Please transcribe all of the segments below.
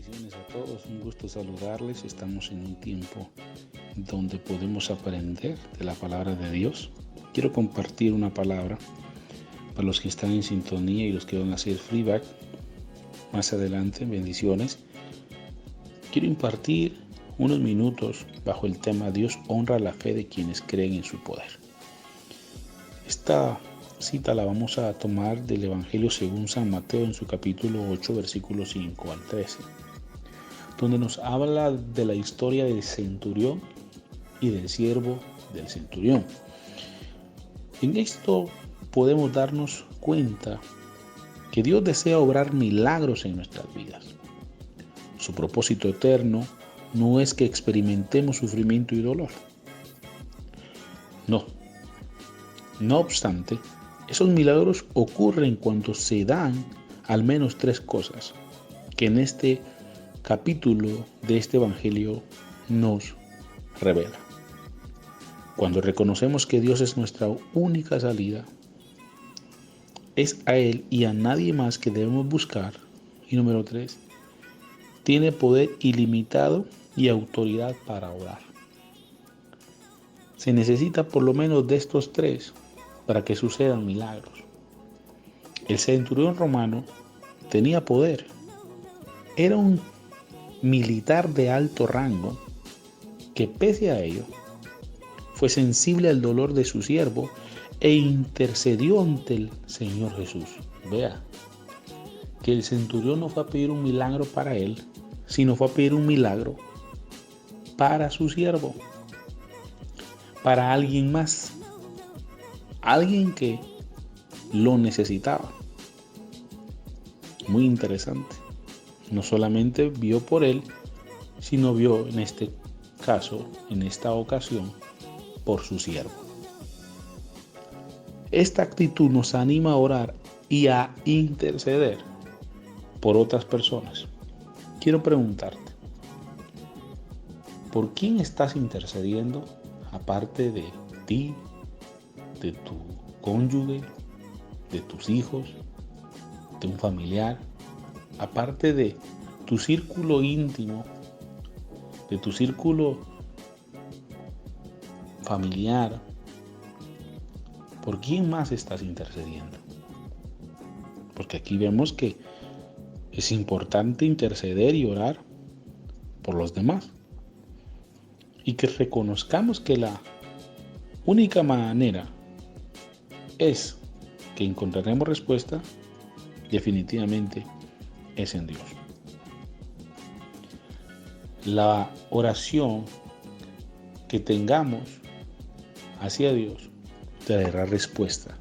Bendiciones a todos, un gusto saludarles. Estamos en un tiempo donde podemos aprender de la palabra de Dios. Quiero compartir una palabra para los que están en sintonía y los que van a hacer feedback más adelante. Bendiciones. Quiero impartir unos minutos bajo el tema Dios honra la fe de quienes creen en su poder. Esta cita la vamos a tomar del Evangelio según San Mateo en su capítulo 8, versículos 5 al 13, donde nos habla de la historia del centurión y del siervo del centurión. En esto podemos darnos cuenta que Dios desea obrar milagros en nuestras vidas. Su propósito eterno no es que experimentemos sufrimiento y dolor. No obstante, esos milagros ocurren cuando se dan al menos tres cosas que en este capítulo de este Evangelio nos revela. Cuando reconocemos que Dios es nuestra única salida, es a Él y a nadie más que debemos buscar. Y número 3, tiene poder ilimitado y autoridad para orar. Se necesita por lo menos de estos tres para que sucedan milagros. El centurión romano tenía poder. Era un militar de alto rango que, pese a ello, fue sensible al dolor de su siervo e intercedió ante el Señor Jesús. Vea que el centurión no fue a pedir un milagro para él, sino fue a pedir un milagro para su siervo, para alguien más, alguien que lo necesitaba. Muy interesante. No solamente vio por él, sino vio en este caso, en esta ocasión, por su siervo. Esta actitud nos anima a orar y a interceder por otras personas. Quiero preguntarte, ¿por quién estás intercediendo aparte de ti, de tu cónyuge, de tus hijos, de un familiar, aparte de tu círculo íntimo, de tu círculo familiar? ¿Por quién más estás intercediendo? Porque aquí vemos que es importante interceder y orar por los demás. Y que reconozcamos que la única manera es que encontraremos respuesta, definitivamente es en Dios. La oración que tengamos hacia Dios traerá respuesta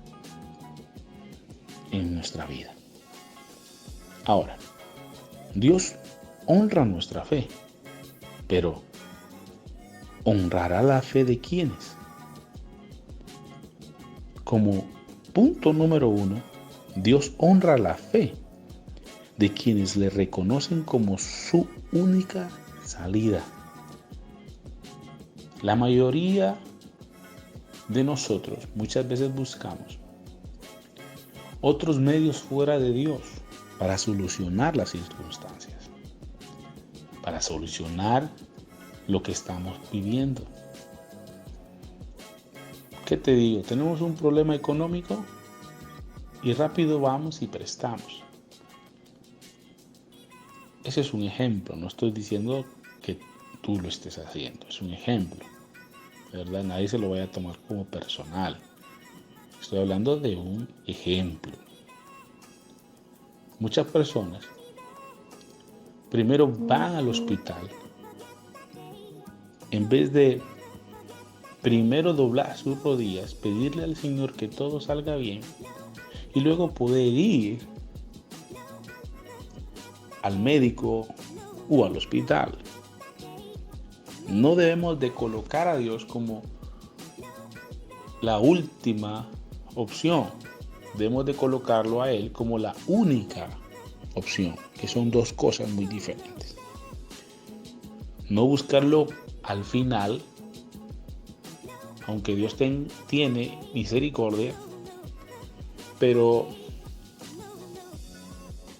en nuestra vida. Ahora, Dios honra nuestra fe, pero ¿honrará la fe de quiénes? Como punto número 1, Dios honra la fe de quienes le reconocen como su única salida. La mayoría de nosotros muchas veces buscamos otros medios fuera de Dios para solucionar las circunstancias, para solucionar lo que estamos viviendo. ¿Qué te digo? Tenemos un problema económico y rápido vamos y prestamos. Ese es un ejemplo, no estoy diciendo que tú lo estés haciendo, es un ejemplo. De verdad, nadie se lo vaya a tomar como personal. Estoy hablando de un ejemplo. Muchas personas primero van al hospital en vez de primero doblar sus rodillas, pedirle al Señor que todo salga bien y luego poder ir al médico o al hospital. No debemos de colocar a Dios como la última opción. Debemos de colocarlo a Él como la única opción, que son dos cosas muy diferentes. No buscarlo al final, aunque Dios tiene misericordia, pero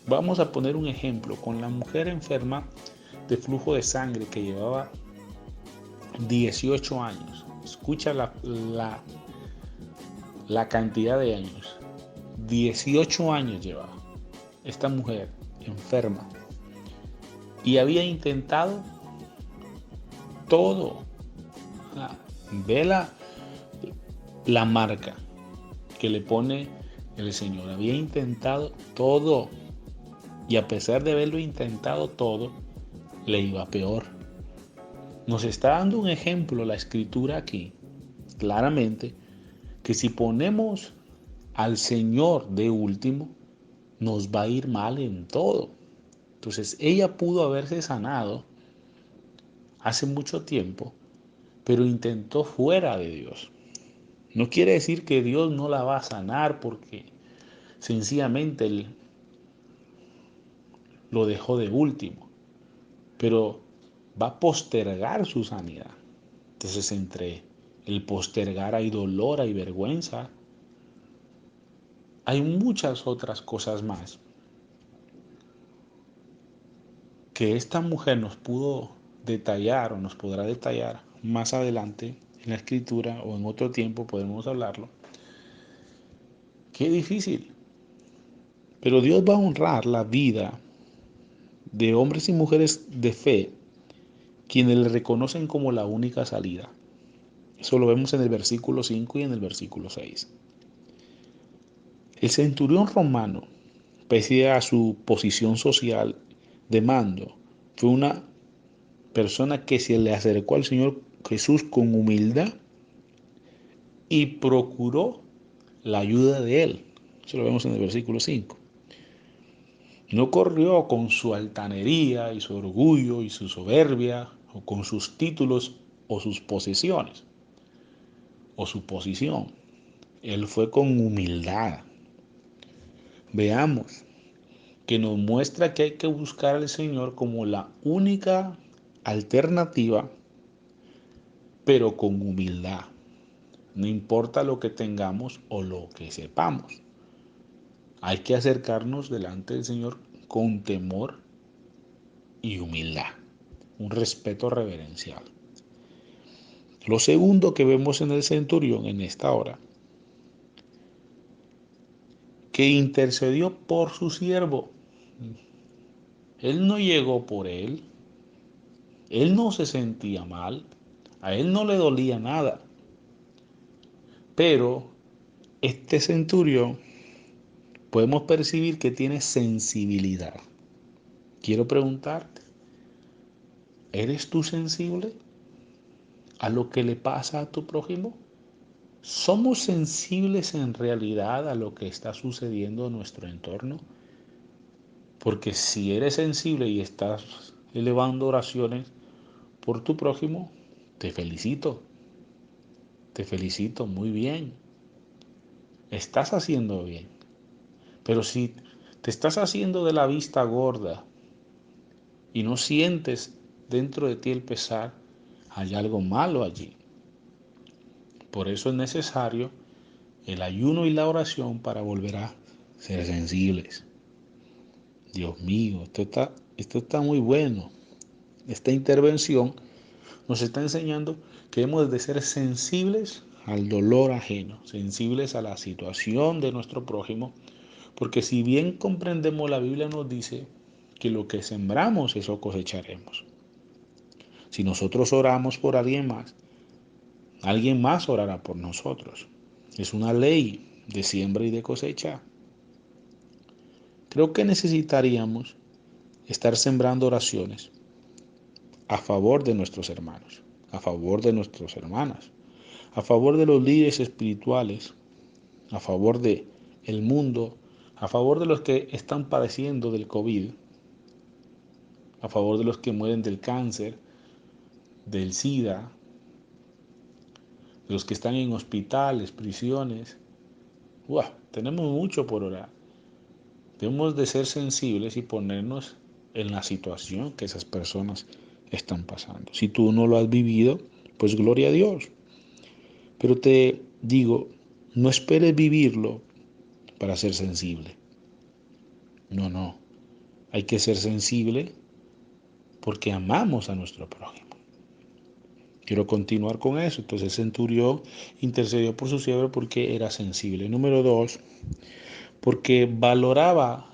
Vamos a poner un ejemplo con la mujer enferma de flujo de sangre que llevaba 18 años. Escucha la cantidad de años. 18 años llevaba esta mujer enferma y había intentado todo. Ve la marca que le pone el Señor. Había intentado todo y a pesar de haberlo intentado todo, le iba peor. Nos está dando un ejemplo la escritura aquí, claramente, que si ponemos al Señor de último, nos va a ir mal en todo. Entonces ella pudo haberse sanado hace mucho tiempo, pero intentó fuera de Dios. No quiere decir que Dios no la va a sanar porque sencillamente Él lo dejó de último, pero va a postergar su sanidad. Entonces entre el postergar hay dolor, hay vergüenza, hay muchas otras cosas más que esta mujer nos pudo detallar o nos podrá detallar más adelante en la escritura o en otro tiempo podemos hablarlo. Qué difícil. Pero Dios va a honrar la vida de hombres y mujeres de fe quienes le reconocen como la única salida. Eso lo vemos en el versículo 5 y en el versículo 6. El centurión romano, pese a su posición social de mando, fue una persona que se le acercó al Señor Jesús con humildad y procuró la ayuda de él. Eso lo vemos en el versículo 5. No corrió con su altanería y su orgullo y su soberbia o con sus títulos o sus posesiones o su posición. Él fue con humildad. Veamos que nos muestra que hay que buscar al Señor como la única alternativa, pero con humildad. No importa lo que tengamos o lo que sepamos. Hay que acercarnos delante del Señor con temor y humildad, un respeto reverencial. Lo segundo que vemos en el centurión en esta hora, que intercedió por su siervo. Él no llegó por él no se sentía mal, a él no le dolía nada, pero este centurión podemos percibir que tiene sensibilidad. Quiero preguntarte, ¿eres tú sensible a lo que le pasa a tu prójimo? ¿Somos sensibles en realidad a lo que está sucediendo en nuestro entorno? Porque si eres sensible y estás elevando oraciones por tu prójimo, te felicito, muy bien, estás haciendo bien. Pero si te estás haciendo de la vista gorda y no sientes dentro de ti el pesar, hay algo malo allí. Por eso es necesario el ayuno y la oración para volver a ser sensibles. Dios mío, esto está muy bueno. Esta intervención nos está enseñando que hemos de ser sensibles al dolor ajeno, sensibles a la situación de nuestro prójimo, porque si bien comprendemos, la Biblia nos dice que lo que sembramos, eso cosecharemos. Si nosotros oramos por alguien más orará por nosotros. Es una ley de siembra y de cosecha. Creo que necesitaríamos estar sembrando oraciones a favor de nuestros hermanos, a favor de nuestras hermanas, a favor de los líderes espirituales, a favor de el mundo, a favor de los que están padeciendo del COVID, a favor de los que mueren del cáncer, del SIDA, de los que están en hospitales, prisiones. ¡Wow! Tenemos mucho por orar. Debemos de ser sensibles y ponernos en la situación que esas personas están pasando. Si tú no lo has vivido, pues gloria a Dios. Pero te digo, no esperes vivirlo para ser sensible. No, no. Hay que ser sensible porque amamos a nuestro prójimo. Quiero continuar con eso. Entonces el centurión intercedió por su siervo porque era sensible. Número 2, porque valoraba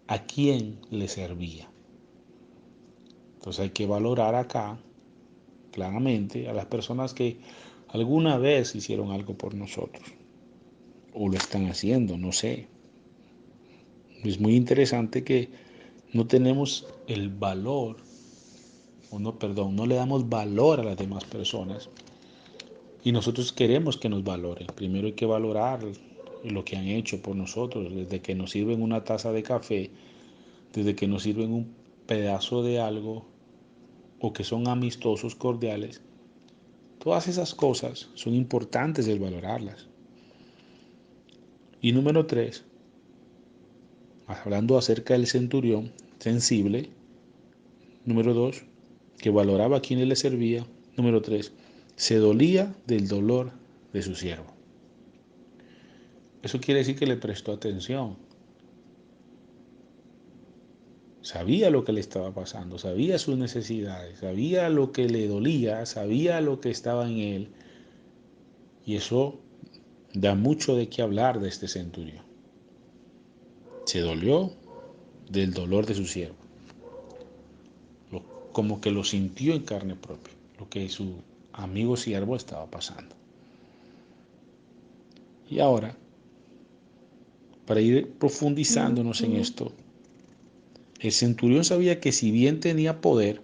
a quien le servía. Entonces hay que valorar acá claramente a las personas que alguna vez hicieron algo por nosotros o lo están haciendo, no sé. Es muy interesante que no tenemos el valor, o no, perdón, no le damos valor a las demás personas y nosotros queremos que nos valoren. Primero hay que valorar lo que han hecho por nosotros, desde que nos sirven una taza de café, desde que nos sirven un pedazo de algo o que son amistosos, cordiales. Todas esas cosas son importantes el valorarlas. Y número 3, hablando acerca del centurión sensible. Número 2, que valoraba a quien le servía. Número 3, se dolía del dolor de su siervo. Eso quiere decir que le prestó atención. Sabía lo que le estaba pasando, sabía sus necesidades, sabía lo que le dolía, sabía lo que estaba en él. Y eso da mucho de qué hablar de este centurión. Se dolió del dolor de su siervo. Como que lo sintió en carne propia, lo que su amigo siervo estaba pasando. Y ahora, para ir profundizándonos en esto, el centurión sabía que si bien tenía poder,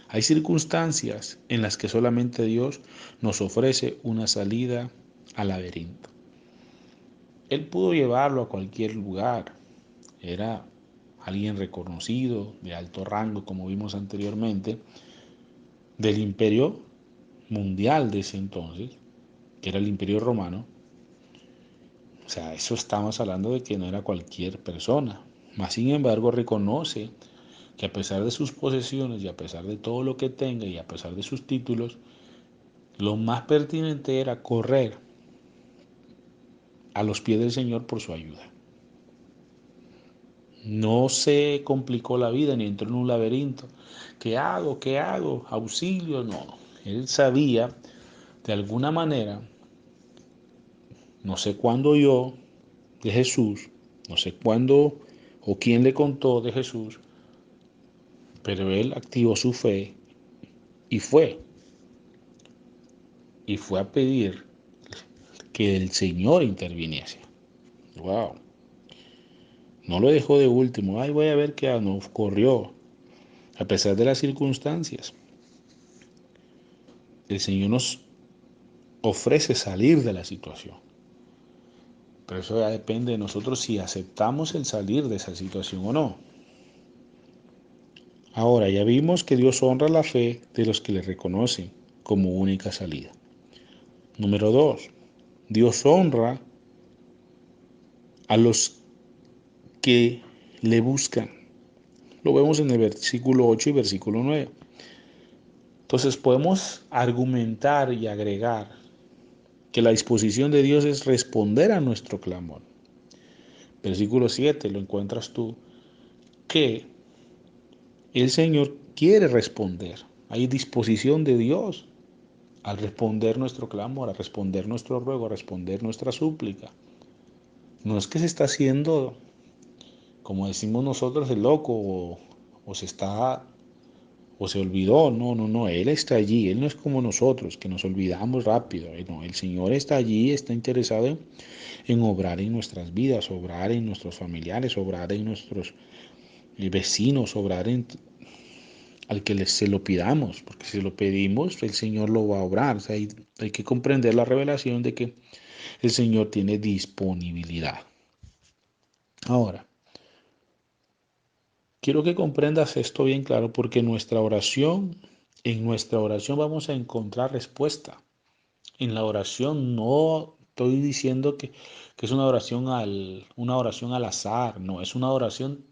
hay circunstancias en las que solamente Dios nos ofrece una salida al laberinto. Él pudo llevarlo a cualquier lugar. Era alguien reconocido, de alto rango, como vimos anteriormente, del imperio mundial de ese entonces, que era el imperio romano. O sea, eso estamos hablando de que no era cualquier persona. Mas, sin embargo, reconoce que a pesar de sus posesiones y a pesar de todo lo que tenga y a pesar de sus títulos, lo más pertinente era correr a los pies del Señor por su ayuda. No se complicó la vida ni entró en un laberinto. ¿Qué hago? ¿Qué hago? Auxilio. No. Él sabía de alguna manera, no sé cuándo oyó de Jesús, no sé cuándo o quién le contó de Jesús, pero él activó su fe y fue. Y fue a pedir que el Señor interviniese. Wow. No lo dejó de último. Ay, voy a ver qué no corrió. A pesar de las circunstancias, el Señor nos ofrece salir de la situación. Pero eso ya depende de nosotros si aceptamos el salir de esa situación o no. Ahora, ya vimos que Dios honra la fe de los que le reconocen como única salida. Número 2, Dios honra a los que le buscan. Lo vemos en el versículo 8 y versículo 9. Entonces podemos argumentar y agregar que la disposición de Dios es responder a nuestro clamor. Versículo 7 lo encuentras tú, que el Señor quiere responder. Hay disposición de Dios al responder nuestro clamor, a responder nuestro ruego, a responder nuestra súplica. No es que se está haciendo, como decimos nosotros, el loco o se está o se olvidó. No, no, no. Él está allí. Él no es como nosotros, que nos olvidamos rápido. No, el Señor está allí, está interesado en obrar en nuestras vidas, obrar en nuestros familiares, obrar en nuestros vecinos, obrar en al que se lo pidamos, porque si lo pedimos, el Señor lo va a obrar. O sea, hay que comprender la revelación de que el Señor tiene disponibilidad. Ahora, quiero que comprendas esto bien claro, porque en nuestra oración vamos a encontrar respuesta. En la oración no estoy diciendo que es una oración al azar, no, es una oración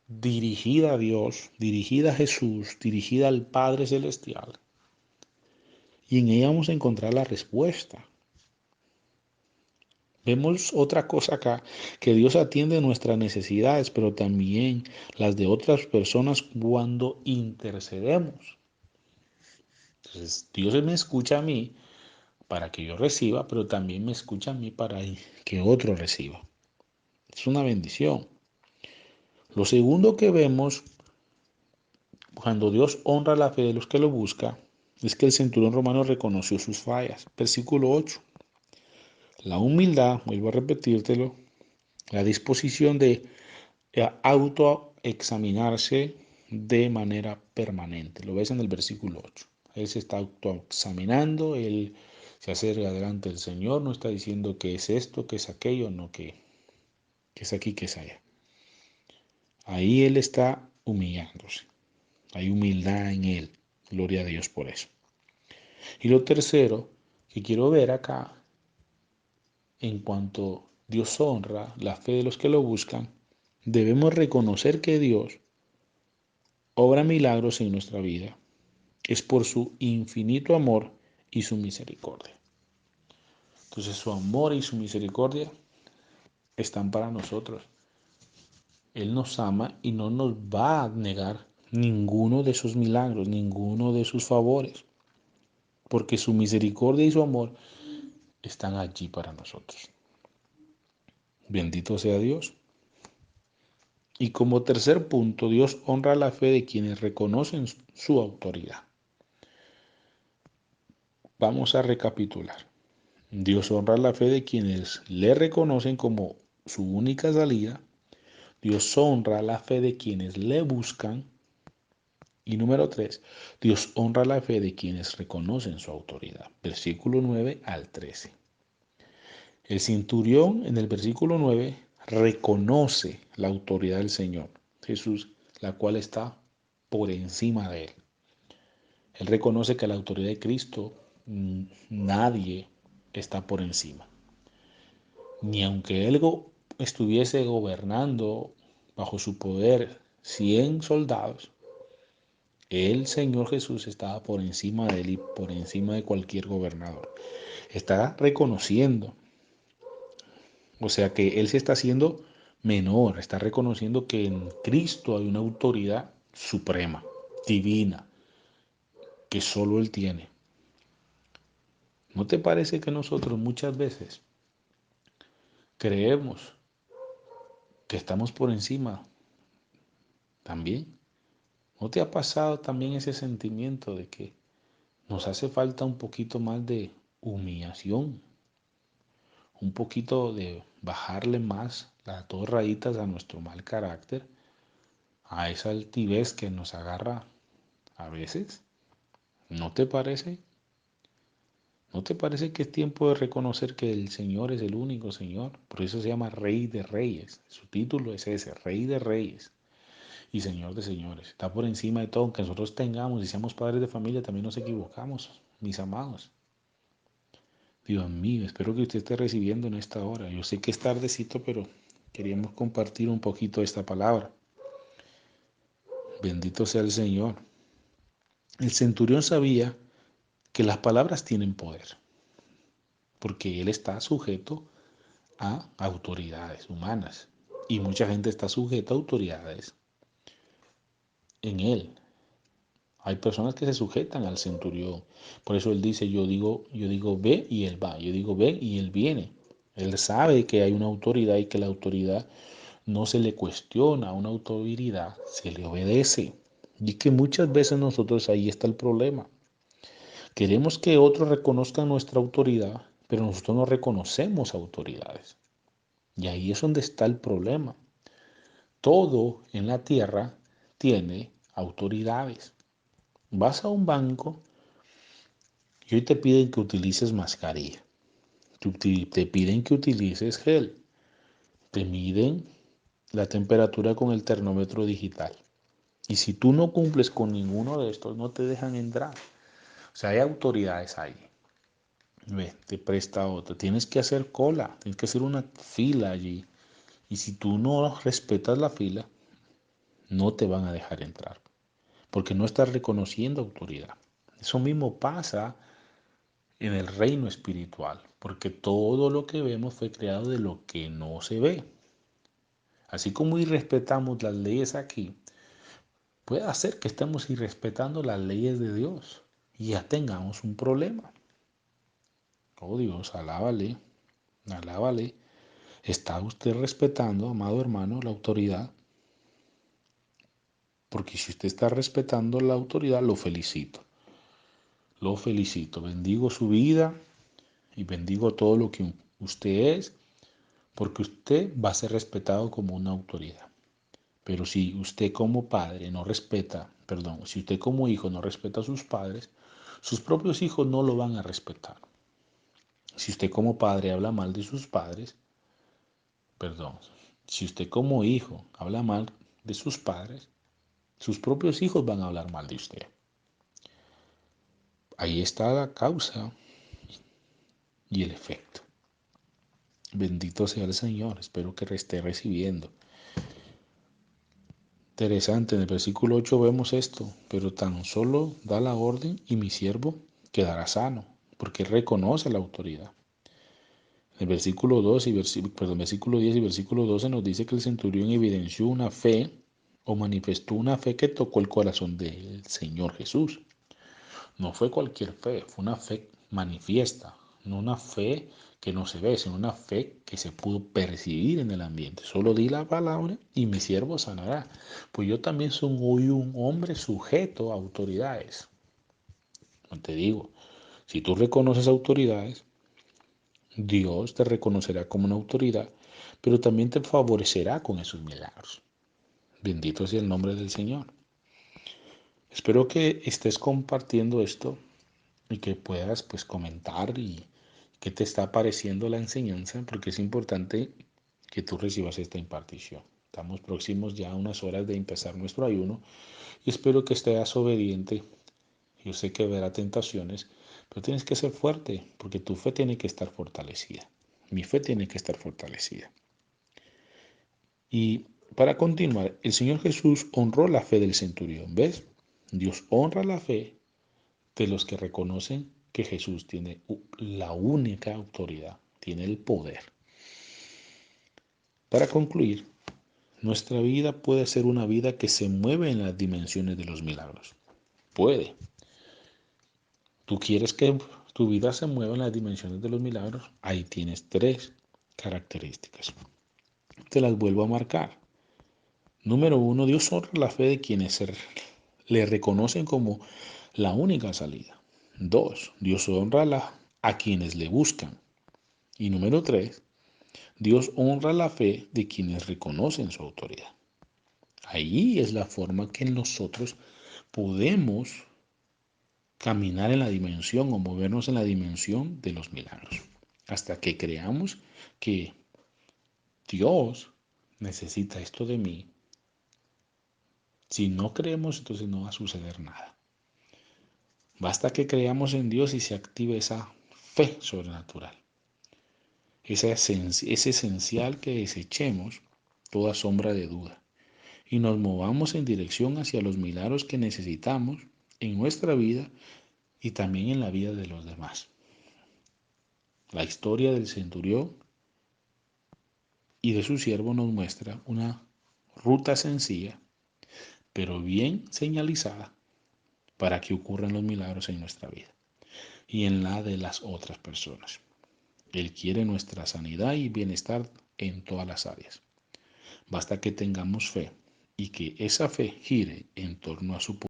dirigida a Dios, dirigida a Jesús, dirigida al Padre Celestial. Y en ella vamos a encontrar la respuesta. Vemos otra cosa acá, que Dios atiende nuestras necesidades, pero también las de otras personas cuando intercedemos. Entonces, Dios me escucha a mí para que yo reciba, pero también me escucha a mí para que otro reciba. Es una bendición. Lo segundo que vemos cuando Dios honra la fe de los que lo buscan es que el centurión romano reconoció sus fallas. Versículo 8. La humildad, vuelvo a repetírtelo, la disposición de autoexaminarse de manera permanente. Lo ves en el versículo 8. Él se está autoexaminando, él se acerca delante del Señor, no está diciendo que es esto, que es aquello, no que es aquí, que es allá. Ahí él está humillándose. Hay humildad en él. Gloria a Dios por eso. Y lo tercero que quiero ver acá, en cuanto Dios honra la fe de los que lo buscan, debemos reconocer que Dios obra milagros en nuestra vida. Es por su infinito amor y su misericordia. Entonces su amor y su misericordia están para nosotros. Él nos ama y no nos va a negar ninguno de sus milagros, ninguno de sus favores, porque su misericordia y su amor están allí para nosotros. Bendito sea Dios. Y como tercer punto, Dios honra la fe de quienes reconocen su autoridad. Vamos a recapitular. Dios honra la fe de quienes le reconocen como su única salida. Dios honra la fe de quienes le buscan. Y número 3, Dios honra la fe de quienes reconocen su autoridad. Versículo 9 al 13. El centurión en el versículo 9 reconoce la autoridad del Señor Jesús, la cual está por encima de él. Él reconoce que la autoridad de Cristo nadie está por encima. Ni aunque él estuviese gobernando bajo su poder 100 soldados, el Señor Jesús estaba por encima de él y por encima de cualquier gobernador. Está reconociendo, o sea que él se está haciendo menor, está reconociendo que en Cristo hay una autoridad suprema, divina, que solo él tiene. ¿No te parece que nosotros muchas veces creemos que estamos por encima también? ¿No te ha pasado también ese sentimiento de que nos hace falta un poquito más de humillación, un poquito de bajarle más las 2 rayitas a nuestro mal carácter, a esa altivez que nos agarra a veces? ¿No te parece? ¿No te parece que es tiempo de reconocer que el Señor es el único Señor? Por eso se llama Rey de Reyes. Su título es ese, Rey de Reyes y Señor de señores. Está por encima de todo, aunque nosotros tengamos y seamos padres de familia, también nos equivocamos, mis amados. Dios mío, espero que usted esté recibiendo en esta hora. Yo sé que es tardecito, pero queríamos compartir un poquito esta palabra. Bendito sea el Señor. El centurión sabía que las palabras tienen poder, porque él está sujeto a autoridades humanas y mucha gente está sujeta a autoridades en él. Hay personas que se sujetan al centurión. Por eso él dice, yo digo ve y él va. Yo digo ven y él viene. Él sabe que hay una autoridad y que la autoridad no se le cuestiona, a una autoridad se le obedece. Y que muchas veces nosotros ahí está el problema. Queremos que otros reconozcan nuestra autoridad, pero nosotros no reconocemos autoridades. Y ahí es donde está el problema. Todo en la tierra tiene autoridades. Vas a un banco y hoy te piden que utilices mascarilla, te piden que utilices gel, te miden la temperatura con el termómetro digital. Y si tú no cumples con ninguno de estos, no te dejan entrar. O sea, hay autoridades ahí. Ve, te presta otro. Tienes que hacer cola, tienes que hacer una fila allí. Y si tú no respetas la fila, no te van a dejar entrar, porque no estás reconociendo autoridad. Eso mismo pasa en el reino espiritual, porque todo lo que vemos fue creado de lo que no se ve. Así como irrespetamos las leyes aquí, puede hacer que estemos irrespetando las leyes de Dios y ya tengamos un problema. Oh Dios, alábale, alábale. ¿Está usted respetando, amado hermano, la autoridad? Porque si usted está respetando la autoridad, lo felicito. Lo felicito. Bendigo su vida y bendigo todo lo que usted es, porque usted va a ser respetado como una autoridad. Pero si usted como padre no respeta, perdón, si usted como hijo no respeta a sus padres, sus propios hijos no lo van a respetar. Si usted como padre habla mal de sus padres, perdón, si usted como hijo habla mal de sus padres, sus propios hijos van a hablar mal de usted. Ahí está la causa y el efecto. Bendito sea el Señor. Espero que esté recibiendo. Interesante, en el versículo 8 vemos esto, pero tan solo da la orden y mi siervo quedará sano, porque reconoce la autoridad. En el versículo 2 y versículo 10 y versículo 12 nos dice que el centurión evidenció una fe o manifestó una fe que tocó el corazón del Señor Jesús. No fue cualquier fe, fue una fe manifiesta, no una fe que no se ve, sino una fe que se pudo percibir en el ambiente. Solo di la palabra y mi siervo sanará. Pues yo también soy hoy un hombre sujeto a autoridades. No te digo, si tú reconoces autoridades, Dios te reconocerá como una autoridad, pero también te favorecerá con esos milagros. Bendito sea el nombre del Señor. Espero que estés compartiendo esto y que puedas pues comentar y qué te está pareciendo la enseñanza, porque es importante que tú recibas esta impartición. Estamos próximos ya a unas horas de empezar nuestro ayuno y espero que estés obediente. Yo sé que habrá tentaciones, pero tienes que ser fuerte porque tu fe tiene que estar fortalecida. Mi fe tiene que estar fortalecida. Y para continuar, el Señor Jesús honró la fe del centurión. ¿Ves? Dios honra la fe de los que reconocen que Jesús tiene la única autoridad, tiene el poder. Para concluir, nuestra vida puede ser una vida que se mueve en las dimensiones de los milagros. Puede. ¿Tú quieres que tu vida se mueva en las dimensiones de los milagros? Ahí tienes 3 características. Te las vuelvo a marcar. Número 1, Dios honra la fe de quienes le reconocen como la única salida. 2, Dios honra a quienes le buscan. Y número 3, Dios honra la fe de quienes reconocen su autoridad. Ahí es la forma que nosotros podemos caminar en la dimensión o movernos en la dimensión de los milagros. Hasta que creamos que Dios necesita esto de mí. Si no creemos, entonces no va a suceder nada. Basta que creamos en Dios y se active esa fe sobrenatural. Es esencial que desechemos toda sombra de duda y nos movamos en dirección hacia los milagros que necesitamos en nuestra vida y también en la vida de los demás. La historia del centurión y de su siervo nos muestra una ruta sencilla, pero bien señalizada para que ocurran los milagros en nuestra vida y en la de las otras personas. Él quiere nuestra sanidad y bienestar en todas las áreas. Basta que tengamos fe y que esa fe gire en torno a su